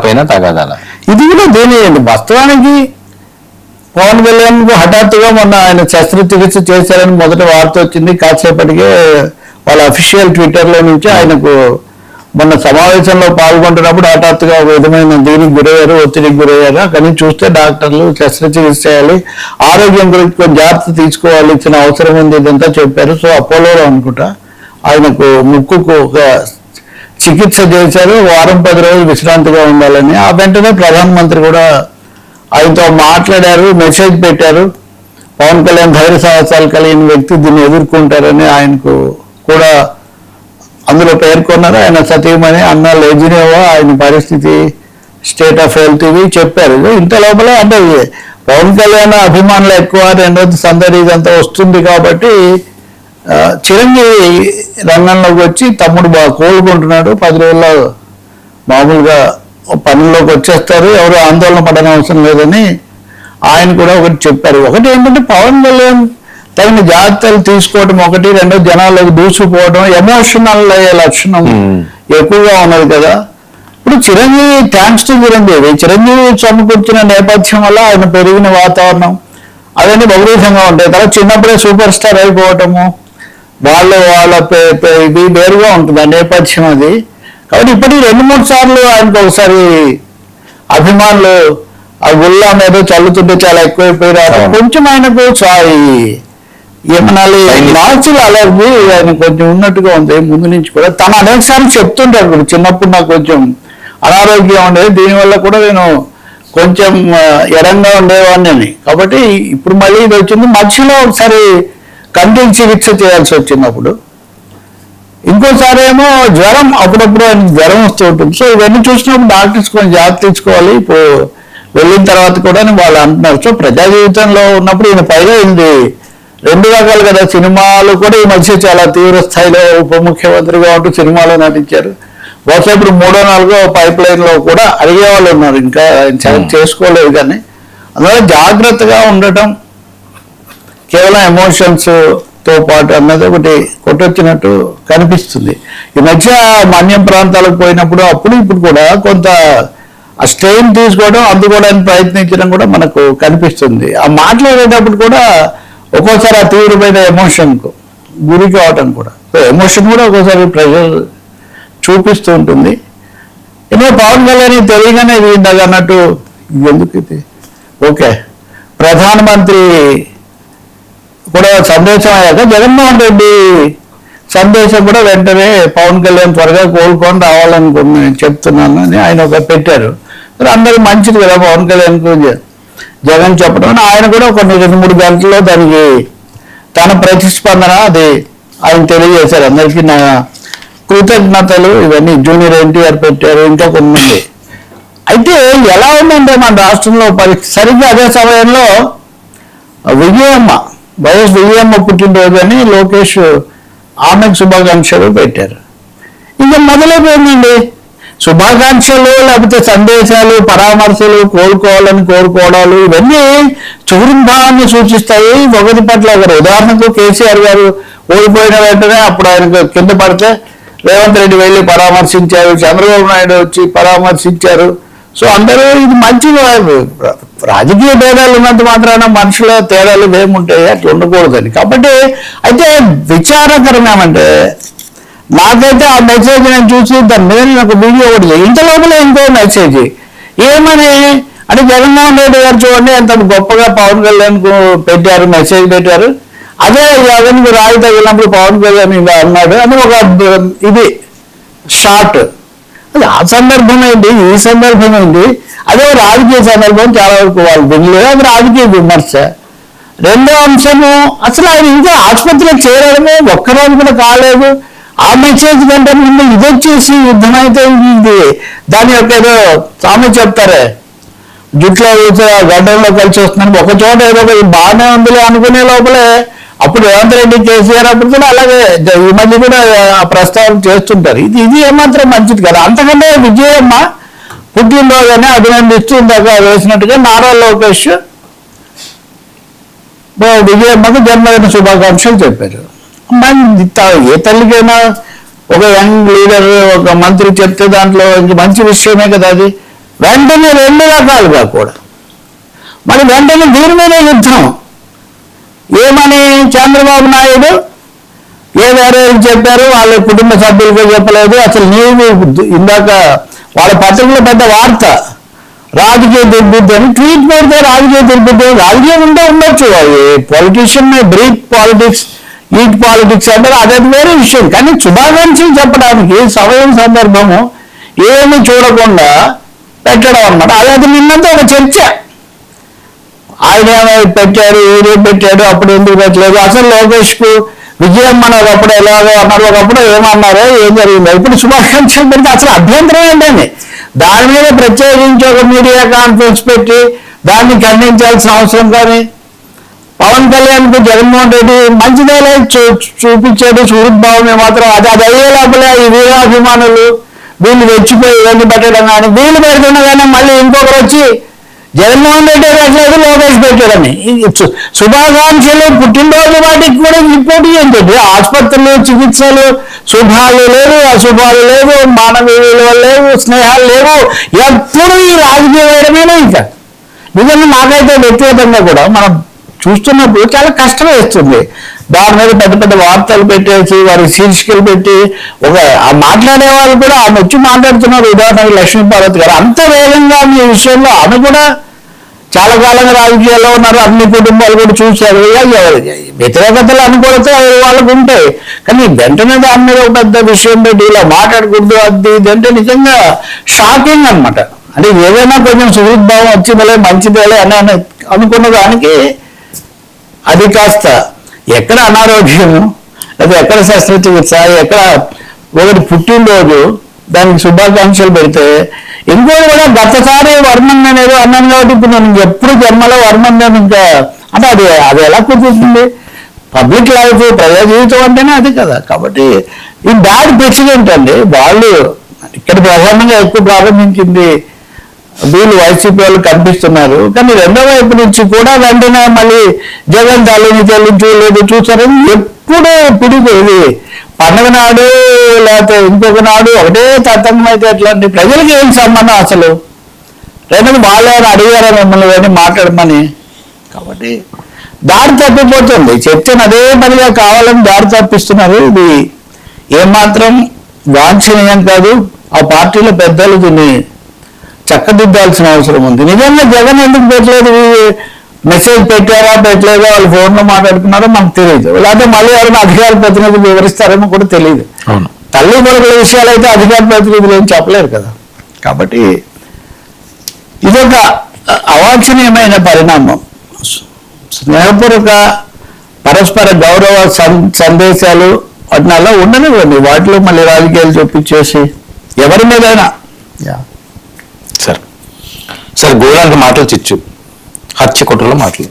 పైన తగాదాల. ఇది కూడా దేనియండి వాస్తవానికి పవన్ కళ్యాణ్ హఠాత్తుగా మొన్న ఆయన శస్త్రచికిత్స చేశారని మొదట వార్త వచ్చింది. కాసేపటికే వాళ్ళ అఫీషియల్ ట్విట్టర్లో నుంచి ఆయనకు మొన్న సమావేశంలో పాల్గొంటున్నప్పుడు హఠాత్తుగా ఒక విధమైన దీనికి గురయ్యారు, ఒత్తిడికి గురయ్యారు. అక్కడి నుంచి చూస్తే డాక్టర్లు శస్త్రచికిత్స చేయాలి, ఆరోగ్యం గురించి కొంచెం జాగ్రత్త తీసుకోవాలి, ఇచ్చిన అవసరం ఉంది, ఇదంతా చెప్పారు. సో అపోలోలో అనుకుంటా ఆయనకు ముక్కుకు ఒక చికిత్స చేశారు, వారం 10 రోజులు విశ్రాంతిగా ఉండాలని. ఆ వెంటనే ప్రధానమంత్రి కూడా ఆయనతో మాట్లాడారు, మెసేజ్ పెట్టారు. పవన్ కళ్యాణ్ ధైర్య సాహసాలు కలిగిన వ్యక్తి, దీన్ని ఎదుర్కొంటారని ఆయనకు కూడా అందులో పేర్కొన్నారు. ఆయన సతీమణి అన్న లెజినేవా ఆయన పరిస్థితి, స్టేట్ ఆఫ్ హెల్త్ ఇవి చెప్పారు. ఇంత లోపల అంటే పవన్ కళ్యాణ్ అభిమానులు ఎక్కువ, రెండోది సందడి ఇదంతా వస్తుంది కాబట్టి చిరంజీవి రంగంలోకి వచ్చి తమ్ముడు బాగా కోలుకుంటున్నాడు, 10 రోజుల్లో మామూలుగా పనుల్లోకి వచ్చేస్తారు, ఎవరు ఆందోళన పడని అవసరం లేదని ఆయన కూడా ఒకటి చెప్పారు. ఒకటి ఏంటంటే పవన్ కళ్యాణ్ తగిన జాగ్రత్తలు తీసుకోవడం ఒకటి, రెండో జనాలకు దూసుకుపోవడం, ఎమోషనల్ అయ్యే లక్షణం ఎక్కువగా ఉన్నది కదా. ఇప్పుడు చిరంజీవి, థ్యాంక్స్ టు చిరంజీవి సమకూర్చిన నేపథ్యం వల్ల ఆయన పెరిగిన వాతావరణం అవన్నీ బహురీతంగా ఉంటాయి. తర్వాత చిన్నప్పుడే సూపర్ స్టార్ అయిపోవటము, వాళ్ళ ఇది వేరుగా ఉంటుంది ఆ నేపథ్యం అది. కాబట్టి ఇప్పటికి 2-3 సార్లు ఆయనకు ఒకసారి అభిమానులు ఆ గుల్లా మీద చల్లుతుంటే చాలా ఎక్కువైపోయారు. కొంచెం ఆయనకు ఏమనాలి నాచురల్ అలర్జీ ఆయన కొంచెం ఉన్నట్టుగా ఉంది ముందు నుంచి కూడా. తను అనేకసార్లు చెప్తుంటారు ఇప్పుడు చిన్నప్పుడు నాకు కొంచెం అనారోగ్యం ఉండేది, దీనివల్ల కూడా నేను కొంచెం ఎరంగా ఉండేవాడిని అని. కాబట్టి ఇప్పుడు మళ్ళీ ఇది వచ్చింది. మధ్యలో ఒకసారి కంటికి చికిత్స చేయాల్సి వచ్చినప్పుడు, ఇంకోసారి ఏమో జ్వరం, అప్పుడప్పుడు ఆయనకు జ్వరం వస్తూ ఉంటుంది. సో ఇవన్నీ చూసినప్పుడు డాక్టర్స్ కొంచెం జాగ్రత్త తీసుకోవాలి. ఇప్పుడు వెళ్ళిన తర్వాత కూడా వాళ్ళు అంటున్నారు. సో ప్రజా జీవితంలో ఉన్నప్పుడు ఈయన పైగా ఇది 2 రకాలు కదా, సినిమాలు కూడా ఈ మధ్య చాలా తీవ్ర స్థాయిలో ఉప ముఖ్యమంత్రిగా ఉంటూ సినిమాలో నటించారు. బహుశా ఇప్పుడు 3వ 4వ పైప్ లైన్లో కూడా అడిగే వాళ్ళు ఉన్నారు, ఇంకా సెలెక్ట్ చేసుకోలేదు. కానీ అందువల్ల జాగ్రత్తగా ఉండటం, కేవలం ఎమోషన్స్తో పాటు అన్నది ఒకటి కొట్టొచ్చినట్టు కనిపిస్తుంది. ఈ మధ్య మాన్యం ప్రాంతాలకు పోయినప్పుడు అప్పుడు ఇప్పుడు కూడా కొంత ఆ స్ట్రెయిన్ తీసుకోవడం, అందుకోవడానికి ప్రయత్నించడం కూడా మనకు కనిపిస్తుంది. ఆ మాట్లాడేటప్పుడు కూడా ఒక్కోసారి ఆ తీవ్రమైన ఎమోషన్కు గురి కావటం కూడా, ఎమోషన్ కూడా ఒక్కోసారి ప్రెషర్ చూపిస్తూ ఉంటుంది. ఎందుకంటే పవన్ కళ్యాణ్ తెలియగానే ఇందాక అన్నట్టు ఎందుకు ఇది ఓకే, ప్రధానమంత్రి కూడా సందేశం అయ్యాక జగన్మోహన్ రెడ్డి సందేశం కూడా వెంటనే పవన్ కళ్యాణ్ త్వరగా కోలుకొని రావాలనుకుని చెప్తున్నాను అని ఆయన ఒక పెట్టారు. అందరూ మంచిది కదా పవన్ కళ్యాణ్కు జగన్ చెప్పడం. ఆయన కూడా కొన్ని 2-3 గంటల్లో దానికి తన ప్రతిస్పందన అది ఆయన తెలియజేశారు. అందరికీ నా కృతజ్ఞతలు, ఇవన్నీ జూనియర్ ఎన్టీఆర్ పెట్టారు, ఇంకా కొన్ని. అయితే ఎలా ఉందంటే మన రాష్ట్రంలో పరిస్థితి సరిగ్గా అదే సమయంలో విజయమ్మ, వైఎస్ విజయమ్మ పుట్టినరోజు అని లోకేష్ ఆమెకు శుభాకాంక్షలు పెట్టారు. ఇక మొదలైపోయిందండి శుభాకాంక్షలు, లేకపోతే సందేశాలు, పరామర్శలు, కోరుకోవాలని కోరుకోవడాలు, ఇవన్నీ చురుంభావాన్ని సూచిస్తాయి ఒకటి పట్ల ఒకరు. ఉదాహరణకు కేసీఆర్ గారు ఓడిపోయిన వెంటనే అప్పుడు ఆయనకు కింద పడితే రేవంత్ రెడ్డి వెళ్ళి పరామర్శించారు, చంద్రబాబు నాయుడు వచ్చి పరామర్శించారు. సో అందరూ ఇది మంచి రాజకీయ తేడాలు ఉన్నంత మాత్రాన మనుషుల తేడాలు ఏముంటాయి, అట్లా ఉండకూడదని. కాబట్టి అయితే విచారకరం ఏమంటే, నాకైతే ఆ మెసేజ్ నేను చూసి దాని మీద నాకు వీడియో ఒకటి ఇంత లోపల ఇంకో మెసేజ్ ఏమని అంటే, జగన్మోహన్ రెడ్డి గారు చూడండి ఎంత గొప్పగా పవన్ కళ్యాణ్కు పెట్టారు, మెసేజ్ పెట్టారు. అదే జగన్కి రాయి తగిలినప్పుడు పవన్ కళ్యాణ్ ఇలా అన్నాడు అని ఒక ఇది షార్ట్. అది ఆ సందర్భం ఏంటి, ఈ సందర్భం ఏంటి, అదే రాజకీయ సందర్భం చాలా వరకు వాళ్ళు వినలేదు, అది రాజకీయ విమర్శ. రెండో అంశము, అసలు ఆయన ఇంకా ఆసుపత్రిలో చేరడము ఒక్కరోజు కూడా కాలేదు. ఆ మెసేజ్ కంటే ముందు ఇది వచ్చేసి యుద్ధం అయితే ఇది దాని యొక్క ఏదో సామెత చెప్తారే, జుట్లో గడ్డంలో కలిసి వస్తున్నాను, ఒక చోట ఏదో బాగానే ఉందిలే అనుకునే లోపలే అప్పుడు రేవంత్ రెడ్డి, కేసీఆర్ అప్పుడు కూడా అలాగే ఈ మధ్య కూడా ఆ ప్రస్తావన చేస్తుంటారు. ఇది ఏమాత్రం మంచిది కదా. అంతకంటే విజయమ్మ పుట్టినరోజునే అభినందిస్తూ ఇందాక వేసినట్టుగా నారా లోకేష్ విజయమ్మకు జన్మదిన శుభాకాంక్షలు చెప్పారు. ఏ తల్లికైనా ఒక యంగ్ లీడర్, ఒక మంత్రి చెప్తే దాంట్లో మంచి విషయమే కదా అది. వెంటనే 2 రకాలుగా కూడా మరి వెంటనే దీని మీద యుద్ధం. ఏమని చంద్రబాబు నాయుడు వేరే చెప్పారు, వాళ్ళ కుటుంబ సభ్యులకే చెప్పలేదు. అసలు నీవు ఇందాక వాళ్ళ పత్రికలో పెద్ద వార్త, రాజకీయ దుర్బుద్ధి అని ట్వీట్ పెడితే రాజకీయ దుర్బుద్ధి, రాజకీయం ఉంటే ఉండొచ్చు. Politician breathe politics, eat politics అంటారు, అదది వేరే విషయం. కానీ శుభాకాంక్షలు చెప్పడానికి సమయం సందర్భము ఏమి చూడకుండా పెట్టడం అన్నమాట. అది నిన్నంతా ఒక చర్చ. ఆయన పెట్టాడు, వీడియో పెట్టాడు, అప్పుడు ఎందుకు పెట్టలేదు, అసలు లోకేష్కు విజయం అని ఒకప్పుడు ఎలాగో అన్నారు, ఒకప్పుడు ఏమన్నారో ఏం జరిగిందో. ఇప్పుడు శుభాకాంక్షలు పెడితే అసలు అభ్యంతరం ఏంటండి? దాని మీద ప్రత్యేకించి ఒక మీడియా కాన్ఫరెన్స్ పెట్టి దాన్ని ఖండించాల్సిన అవసరం. కానీ పవన్ కళ్యాణ్కు జగన్మోహన్ రెడ్డి మంచిదేలే చూపించాడు, సుహృద్భావమే మాత్రం అది అయ్యే లోపల ఈ వీరాభిమానులు వీళ్ళు తెచ్చిపోయి ఇవన్నీ పెట్టడం కానీ, వీళ్ళు పెడుతున్నా కానీ మళ్ళీ ఇంకొకరు వచ్చి జగన్మోహన్ రెడ్డి పెట్టలేదు, లోకేష్ పెట్టాడని. శుభాకాంక్షలు, పుట్టినరోజు వాటికి కూడా రిపోర్ట్ ఏంటంటే ఆసుపత్రులు, చికిత్సలు, శుభాలు లేవు, అశుభాలు లేవు, మానవీయ విలువలు లేవు, స్నేహాలు లేవు, ఎప్పుడు ఈ రాజకీయ వేయడమేనా. ఇంకా నిజంగా నాకైతే వ్యక్తిగతంగా కూడా మనం చూస్తున్నప్పుడు చాలా కష్టం వేస్తుంది. దాని మీద పెద్ద పెద్ద వార్తలు పెట్టేసి వారికి శీర్షికలు పెట్టి ఆ మాట్లాడే వాళ్ళు కూడా ఆమె వచ్చి మాట్లాడుతున్నారు. ఉదాహరణకి లక్ష్మీపార్వతి గారు అంత వేగంగా ఈ విషయంలో ఆమె కూడా చాలా కాలంగా రాజకీయాల్లో ఉన్నారు, అన్ని కుటుంబాలు కూడా చూశారు. వ్యతిరేకతలు అనుకూలత వాళ్ళకు ఉంటాయి, కానీ వెంటనే దాని మీద ఒక పెద్ద విషయం పెట్టి ఇలా మాట్లాడకూడదు అది ఇదంటే నిజంగా షాకింగ్ అనమాట. అంటే ఏదైనా కొంచెం సుహృద్భావం వచ్చిందలే మంచిదేలే అని అనుకున్న దానికి అది కాస్త ఎక్కడ అనారోగ్యము, లేదా ఎక్కడ శస్త్రచికిత్స, ఎక్కడ ఒకటి పుట్టినరోజు దానికి శుభాకాంక్షలు పెడితే ఇంకోటి కూడా గతసారి వర్మన్ అనేది అన్నాను కాబట్టి ఇప్పుడు నేను ఎప్పుడు జన్మలో వర్మన్ నేను ఇంకా అంటే అది ఎలా కుదురుతుంది? పబ్లిక్ లైఫ్, ప్రజా జీవితం అంటేనే అది కదా. కాబట్టి ఈ బ్యాడ్ ప్రెసిడెంట్ అండి. వాళ్ళు ఇక్కడ ప్రధానంగా ఎక్కువ ప్రారంభించింది వీళ్ళు వైసీపీ వాళ్ళు కనిపిస్తున్నారు. కానీ రెండో వైపు నుంచి కూడా వెంటనే మళ్ళీ జగన్ తల్లిని చెల్లించలేదు చూసారని ఎప్పుడు పిడిపోయి పండుగ నాడు లేకపోతే ఇంకొక నాడు ఒకటే తతంగం అయితే ఎట్లాంటి ప్రజలకి ఏం సంబంధం అసలు? రెండోది వాళ్ళు అడిగారా మిమ్మల్ని కానీ మాట్లాడమని. కాబట్టి దారి తప్పిపోతుంది. చర్చను అదే పనిగా కావాలని దారి తప్పిస్తున్నారు. ఇది ఏమాత్రం వాంఛనీయం కాదు. ఆ పార్టీలో పెద్దలు దీన్ని చక్కదిద్దాల్సిన అవసరం ఉంది. నిజంగా జగన్ ఎందుకు పెట్టలేదు, మెసేజ్ పెట్టారా పెట్టలేదా, వాళ్ళు ఫోన్లో మాట్లాడుతున్నారో మనకు తెలియదు. లేకపోతే మళ్ళీ ఎవరైనా అధికార ప్రతినిధులు వివరిస్తారేమో కూడా తెలియదు. తల్లి కొడుకుల విషయాలు అయితే అధికార ప్రతినిధులు ఏం చెప్పలేరు కదా. కాబట్టి ఇదొక అవాంఛనీయమైన పరిణామం. స్నేహపూర్వక పరస్పర గౌరవ సందేశాలు వాటినల్లా ఉండనివ్వండి, వాటిలో మళ్ళీ రాజకీయాలు చూపించేసి ఎవరి మీదైనా. సార్ గోరానికి మాటలు చిచ్చు, హత్య కుట్రలో మాటలు.